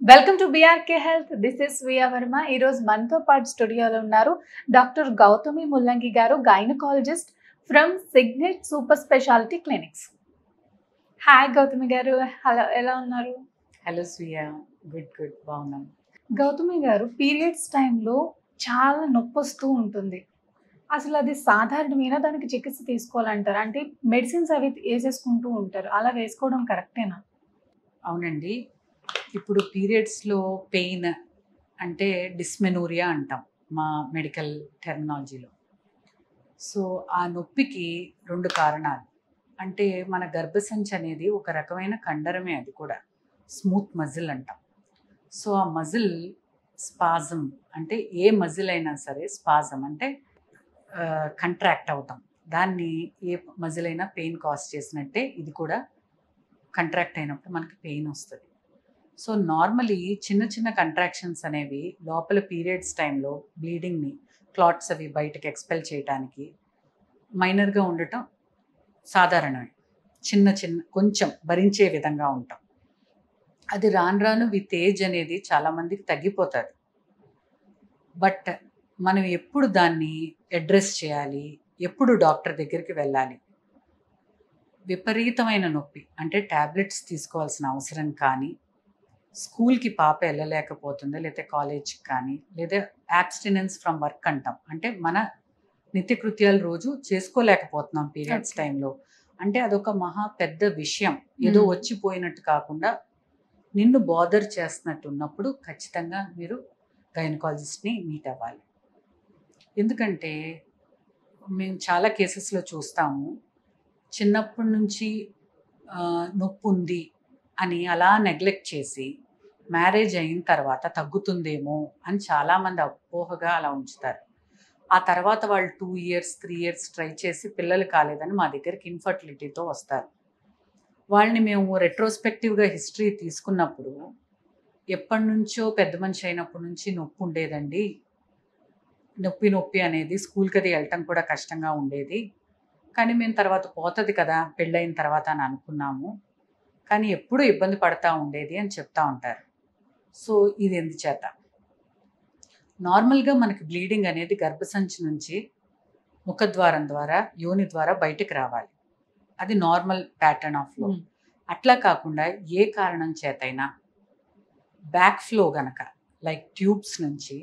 Welcome to BRK health. This is via Varma. ఈరోజు మనతో పాటు స్టూడియోలో ఉన్నారు డాక్టర్ గౌతమి ముల్లంగి గారు, gynaecologist from signet super speciality clinics. Hi Gautami గారు, హలో, ఎలా ఉన్నారు? హలో స్వీయ, గుడ్ బాగున్నాం. గౌతమి గారు, పీరియడ్స్ టైంలో చాలా నొప్పి వస్తూ ఉంటుంది. అసలు అది సాధారణమైన, దానికి చికిత్స తీసుకోవాలంటారు? అంటే మెడిసిన్స్ అవి వేసేసుకుంటూ ఉంటారు, అలా వేసుకోవడం కరెక్టేనా? అవునండి, ఇప్పుడు పీరియడ్స్లో పెయిన్ అంటే డిస్మెనోరియా అంటాం మా మెడికల్ టెర్మినాలజీలో. సో ఆ నొప్పికి రెండు కారణాలు. అంటే మన గర్భసంచి అనేది ఒక రకమైన కండరమే, అది కూడా స్మూత్ మజిల్ అంటాం. సో ఆ మజిల్ స్పాజం, అంటే ఏ మజిల్ అయినా సరే స్పాజం అంటే కంట్రాక్ట్ అవటం, దాన్ని ఏ మజిల్ అయినా పెయిన్ కాజ్ చేసినట్టే ఇది కూడా కంట్రాక్ట్ అయినప్పుడు మనకి పెయిన్ వస్తుంది. సో నార్మలీ చిన్న చిన్న కంట్రాక్షన్స్ అనేవి లోపల పీరియడ్స్ టైంలో బ్లీడింగ్ని, క్లాట్స్ అవి బయటకు ఎక్స్పెల్ చేయడానికి మైనర్గా ఉండటం సాధారణమే. చిన్న కొంచెం భరించే విధంగా ఉంటాం. అది రాను రాను విత్ ఏజ్ అనేది చాలామందికి తగ్గిపోతుంది. బట్ మనం ఎప్పుడు దాన్ని అడ్రస్ చేయాలి, ఎప్పుడు డాక్టర్ దగ్గరికి వెళ్ళాలి? విపరీతమైన నొప్పి అంటే ట్యాబ్లెట్స్ తీసుకోవాల్సిన అవసరం కానీ, స్కూల్కి పాప వెళ్ళలేకపోతుంది, లేదా కాలేజ్కి కానీ, లేదా యాబ్స్టినెన్స్ ఫ్రమ్ వర్క్ అంటాం, అంటే మన నిత్యకృత్యాలు రోజు చేసుకోలేకపోతున్నాం పీరియడ్స్ టైంలో, అంటే అదొక మహా పెద్ద విషయం. ఏదో వచ్చిపోయినట్టు కాకుండా నిన్ను బాదర్ చేస్తున్నట్టు ఉన్నప్పుడు ఖచ్చితంగా మీరు గైనకాలజిస్ట్ని మీట్ అవ్వాలి. ఎందుకంటే మేము చాలా కేసెస్లో చూస్తాము, చిన్నప్పటి నుంచి నొప్పి ఉంది అని అలా నెగ్లెక్ట్ చేసి మ్యారేజ్ అయిన తర్వాత తగ్గుతుందేమో అని చాలామంది అపోహగా అలా ఉంచుతారు. ఆ తర్వాత వాళ్ళు 2 years 3 years ట్రై చేసి పిల్లలు కాలేదని మా దగ్గరికి ఇన్ఫర్టిలిటీతో వస్తారు. వాళ్ళని మేము రెట్రోస్పెక్టివ్గా హిస్టరీ తీసుకున్నప్పుడు, ఎప్పటి నుంచో పెద్ద మనిషి అయినప్పటి నుంచి నొప్పి ఉండేదండి, నొప్పి అనేది స్కూల్కి అది వెళ్ళటం కూడా కష్టంగా ఉండేది, కానీ మేము తర్వాత పోతుంది కదా పెళ్ళైన తర్వాత అని అనుకున్నాము, కానీ ఎప్పుడూ ఇబ్బంది పడతా ఉండేది అని చెప్తా ఉంటారు. సో ఇది ఎందుచేత? నార్మల్గా మనకి బ్లీడింగ్ అనేది గర్భసంచి నుంచి ముఖద్వారం ద్వారా, యోని ద్వారా బయటకు రావాలి. అది నార్మల్ ప్యాటర్న్ ఆఫ్ ఫ్లో. అట్లా కాకుండా ఏ కారణం చేతైనా బ్యాక్ ఫ్లో గనక, లైక్ ట్యూబ్స్ నుంచి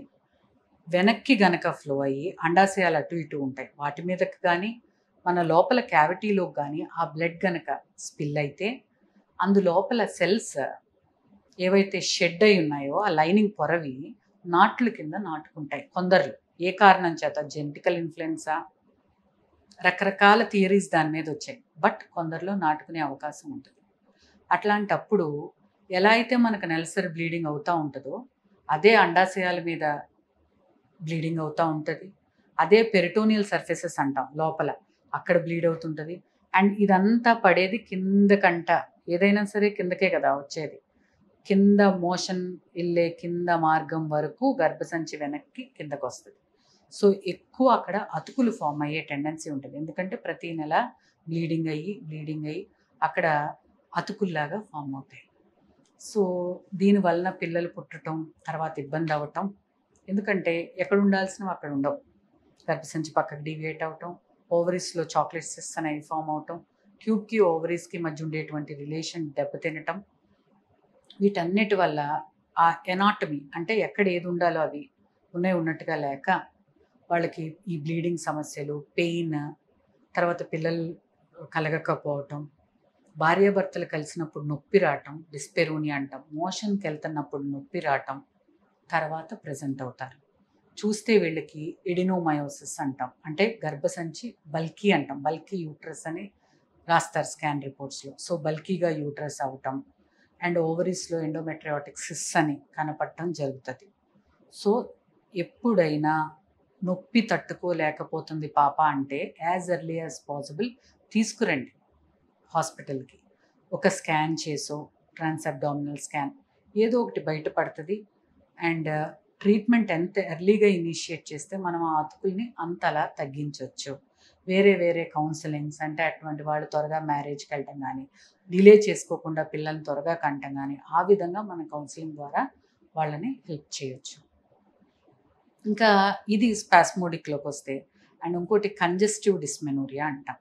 వెనక్కి గనక ఫ్లో అయ్యి అండాశయాలు అటు ఇటు ఉంటాయి, వాటి మీదకి కానీ మన లోపల క్యావిటీలోకి కానీ ఆ బ్లడ్ గనక స్పిల్ అయితే, అందులోపల సెల్స్ ఏవైతే షెడ్ అయి ఉన్నాయో ఆ లైనింగ్ పొరవి నాట్ల కింద నాటుకుంటాయి. కొందరు ఏ కారణం చేత, జెనెటికల్ ఇన్ఫ్లుయెన్సా, రకరకాల థియరీస్ దాని మీద వచ్చాయి, బట్ కొందరిలో నాటుకునే అవకాశం ఉంటుంది. అట్లాంటప్పుడు ఎలా అయితే మనకు నెలసరి బ్లీడింగ్ అవుతూ ఉంటుందో, అదే అండాశయాల మీద బ్లీడింగ్ అవుతూ ఉంటుంది, అదే పెరిటోనియల్ సర్ఫేసెస్ అంటాం లోపల, అక్కడ బ్లీడ్ అవుతుంటుంది. అండ్ ఇదంతా పడేది కిందకంట, ఏదైనా సరే కిందకే కదా వచ్చేది, కింద మోషన్ వెళ్ళే కింద మార్గం వరకు గర్భసంచి వెనక్కి కిందకు వస్తుంది. సో ఎక్కువ అక్కడ అతుకులు ఫామ్ అయ్యే టెండెన్సీ ఉంటుంది, ఎందుకంటే ప్రతి నెల బ్లీడింగ్ అయ్యి అక్కడ అతుకుల్లాగా ఫామ్ అవుతాయి. సో దీనివలన పిల్లలు పుట్టడం, తర్వాత ఇబ్బంది అవ్వటం, ఎందుకంటే ఎక్కడ ఉండాల్సినవి అక్కడ ఉండవు, గర్భసంచి పక్కకు డీవియేట్ అవటం, ఓవరీస్లో చాక్లెట్ సిస్ట్స్ అనేవి ఫామ్ అవటం, ట్యూబ్కి ఓవరీస్కి మధ్య ఉండేటువంటి రిలేషన్ దెబ్బతినటం, వీటన్నిటి వల్ల ఆ ఎనాటమీ అంటే ఎక్కడ ఏది ఉండాలో అవి ఉన్నట్టుగా లేక వాళ్ళకి ఈ బ్లీడింగ్ సమస్యలు, పెయిన్, తర్వాత పిల్లలు కలగకపోవటం, భార్యాభర్తలు కలిసినప్పుడు నొప్పి రావటం, డిస్పెరోనియా అంటాం, మోషన్కి వెళ్తున్నప్పుడు నొప్పి రావటం, తర్వాత ప్రజెంట్ అవుతారు. చూస్తే వీళ్ళకి ఎడినోమయోసిస్ అంటాం, అంటే గర్భసంచి బల్కీ అంటాం, బల్కీ యూట్రస్ అని రాస్తారు స్కాన్ రిపోర్ట్స్లో. సో బల్కీగా యూట్రస్ అవటం అండ్ ఓవరీస్లో ఎండోమెట్రియాటిక్ సిస్ అని కనపడటం జరుగుతుంది. సో ఎప్పుడైనా నొప్పి తట్టుకోలేకపోతుంది పాప అంటే యాజ్ ఎర్లీ యాజ్ పాసిబుల్ తీసుకురండి హాస్పిటల్కి. ఒక స్కాన్ చేసో, ట్రాన్స్అబ్డామినల్ స్కాన్, ఏదో ఒకటి బయటపడుతుంది. అండ్ ట్రీట్మెంట్ ఎంత ఎర్లీగా ఇనిషియేట్ చేస్తే మనం ఆ అతుకుల్ని అంతలా తగ్గించవచ్చు. వేరే వేరే కౌన్సిలింగ్స్, అంటే అటువంటి వాళ్ళు త్వరగా మ్యారేజ్కి వెళ్ళటం కానీ, డిలే చేసుకోకుండా పిల్లల్ని త్వరగా కంటం కానీ, ఆ విధంగా మన కౌన్సిలింగ్ ద్వారా వాళ్ళని హెల్ప్ చేయొచ్చు. ఇంకా ఇది స్పాస్మోడిక్లోకి వస్తే, అండ్ ఇంకోటి కంజెస్టివ్ డిస్మెనోరియా అంటాం.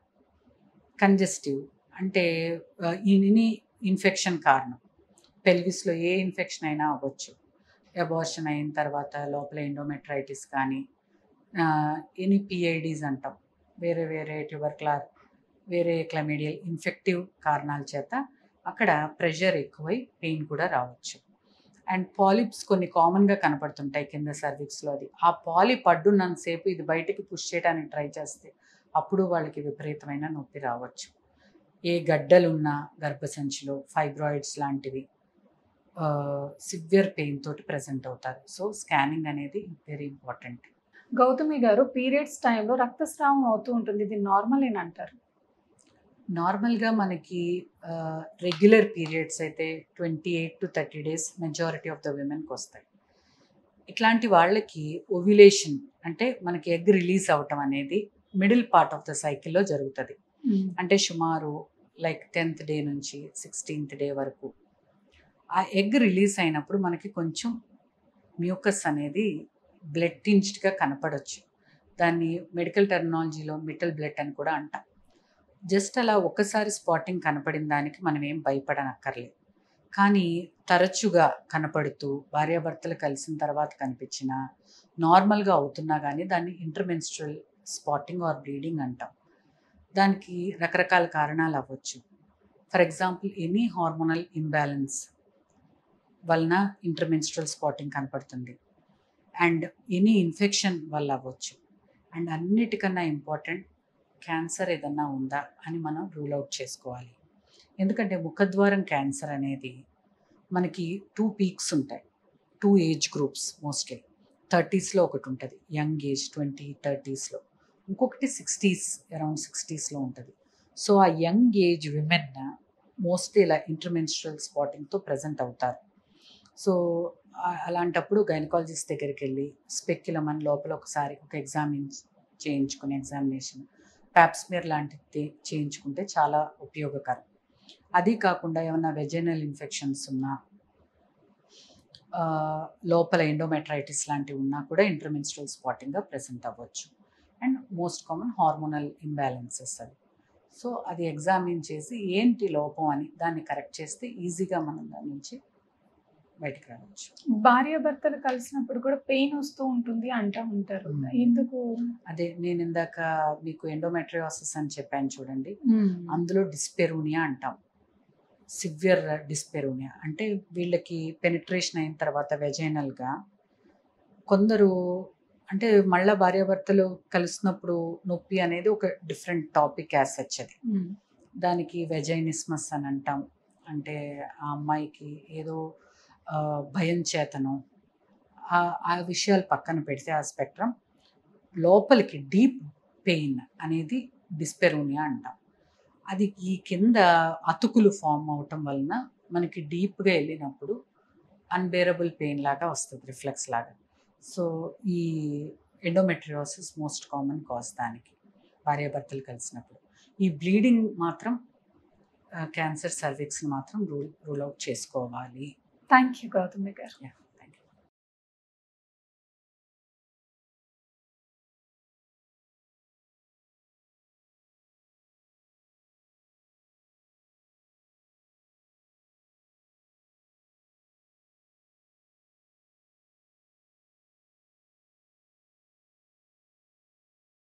కంజెస్టివ్ అంటే ఇని ఇన్ఫెక్షన్ కారణం, పెల్విస్లో ఏ ఇన్ఫెక్షన్ అయినా అవ్వచ్చు. అబార్షన్ అయిన తర్వాత లోపల ఎండోమెట్రైటిస్ కానీ, ఎనీ పిఐడీస్ అంటాం, వేరే వేరే వేరే క్లమీడియల్ ఇన్ఫెక్టివ్ కారణాల చేత అక్కడ ప్రెషర్ ఎక్కువై పెయిన్ కూడా రావచ్చు. అండ్ పాలిప్స్ కొన్ని కామన్గా కనపడుతుంటాయి కింద సర్విక్స్లో. అది ఆ పాలిప్ అడ్డున్నంతసేపు ఇది బయటికి పుష్ చేయడానికి ట్రై చేస్తే అప్పుడు వాళ్ళకి విపరీతమైన నొప్పి రావచ్చు. ఏ గడ్డలున్నా గర్భసంచిలో ఫైబ్రాయిడ్స్ లాంటివి సివియర్ పెయిన్ తోటి ప్రజెంట్ అవుతారు. సో స్కానింగ్ అనేది వెరీ ఇంపార్టెంట్. గౌతమి గారు, పీరియడ్స్ టైంలో రక్తస్రావం అవుతూ ఉంటుంది, ఇది నార్మల్ ఏనంటారు? నార్మల్గా మనకి రెగ్యులర్ పీరియడ్స్ అయితే 28 to 30 days majority of the విమెన్కి వస్తాయి. ఇట్లాంటి వాళ్ళకి ఓవ్యులేషన్ అంటే మనకి ఎగ్ రిలీజ్ అవ్వటం అనేది మిడిల్ పార్ట్ ఆఫ్ ద సైకిల్లో జరుగుతుంది. అంటే సుమారు లైక్ 10th డే నుంచి 16th డే వరకు ఆ ఎగ్ రిలీజ్ అయినప్పుడు మనకి కొంచెం మ్యూకస్ అనేది బ్లడ్ టింజ్డ్గా కనపడవచ్చు. దాన్ని మెడికల్ టెర్మినాలజీలో మిటల్ బ్లడ్ అని కూడా అంటాం. జస్ట్ అలా ఒకసారి స్పాటింగ్ కనపడిన దానికి మనం ఏం భయపడనక్కర్లేదు. కానీ తరచుగా కనపడుతూ భార్యాభర్తలు కలిసిన తర్వాత కనిపించినా, నార్మల్గా అవుతున్నా కానీ దాన్ని ఇంటర్మెన్స్ట్రల్ స్పాటింగ్ ఆర్ బ్లీడింగ్ అంటాం. దానికి రకరకాల కారణాలు అవ్వచ్చు. For example any hormonal imbalance వలన ఇంటర్మెన్స్ట్రల్ స్పాటింగ్ కనపడుతుంది. అండ్ ఎనీ ఇన్ఫెక్షన్ వల్ల అవ్వచ్చు. అండ్ అన్నిటికన్నా ఇంపార్టెంట్, క్యాన్సర్ ఏదన్నా ఉందా అని మనం రూల్ అవుట్ చేసుకోవాలి. ఎందుకంటే ముఖద్వారం క్యాన్సర్ అనేది మనకి 2 పీక్స్ ఉంటాయి, 2 ఏజ్ గ్రూప్స్. మోస్ట్లీ 30sలో ఒకటి ఉంటుంది, యంగ్ ఏజ్ 20-30sలో. ఇంకొకటి 60s, అరౌండ్ 60sలో ఉంటుంది. సో ఆ యంగ్ ఏజ్ విమెన్ మోస్ట్లీ ఇలా ఇంటర్మెన్స్ట్రల్ స్పాటింగ్తో ప్రజెంట్ అవుతారు. సో అలాంటప్పుడు గైనకాలజిస్ట్ దగ్గరికి వెళ్ళి స్పెక్యులమ్ అని లోపల ఒకసారి ఒక ఎగ్జామినేషన్ ప్యాప్స్మియర్ లాంటిది చేయించుకుంటే చాలా ఉపయోగకరం. అది కాకుండా ఏమన్నా వెజైనల్ ఇన్ఫెక్షన్స్ ఉన్నా, లోపల ఎండోమెట్రైటిస్ లాంటివి ఉన్నా కూడా ఇంటర్మెన్స్ట్రల్ స్పాటింగ్గా ప్రెజెంట్ అవ్వచ్చు. And most common hormonal imbalances అవి. సో అది ఎగ్జామిన్ చేసి ఏంటి లోపం అని దాన్ని కరెక్ట్ చేస్తే ఈజీగా మనం దాని నుంచి బయటికి రావచ్చు. భార్యాభర్తలు కలిసినప్పుడు కూడా పెయిన్ వస్తూ ఉంటుంది అంటూ ఉంటారు, ఎందుకు? అదే నేను ఇందాక మీకు ఎండోమెట్రియోసిస్ అని చెప్పాను చూడండి, అందులో డిస్పెరూనియా అంటాం. సివియర్ డిస్పెరూనియా అంటే వీళ్ళకి పెనిట్రేషన్ అయిన తర్వాత వెజైనల్గా కొందరు, అంటే మళ్ళీ భార్యాభర్తలు కలిసినప్పుడు నొప్పి అనేది ఒక డిఫరెంట్ టాపిక్ యాజ్ సచ్. అది దానికి వెజైనిస్మస్ అని అంటాం. అంటే ఆ అమ్మాయికి ఏదో భయం చేతను ఆ విషయాలు పక్కన పెడితే ఆ స్పెక్ట్రమ్ లోపలికి డీప్ పెయిన్ అనేది డిస్పెరూనియా అంటాం. అది ఈ కింద అతుకులు ఫామ్ అవటం వలన మనకి డీప్గా వెళ్ళినప్పుడు అన్బేరబుల్ పెయిన్ లాగా వస్తుంది, రిఫ్లెక్స్ లాగా. సో ఈ ఎండోమెట్రియోసిస్ మోస్ట్ కామన్ కాజ్ దానికి భార్యాభర్తలు కలిసినప్పుడు. ఈ బ్లీడింగ్ మాత్రం క్యాన్సర్ సర్విక్స్ని మాత్రం రూల్ అవుట్ చేసుకోవాలి. థ్యాంక్ యూ గౌతమి గారు.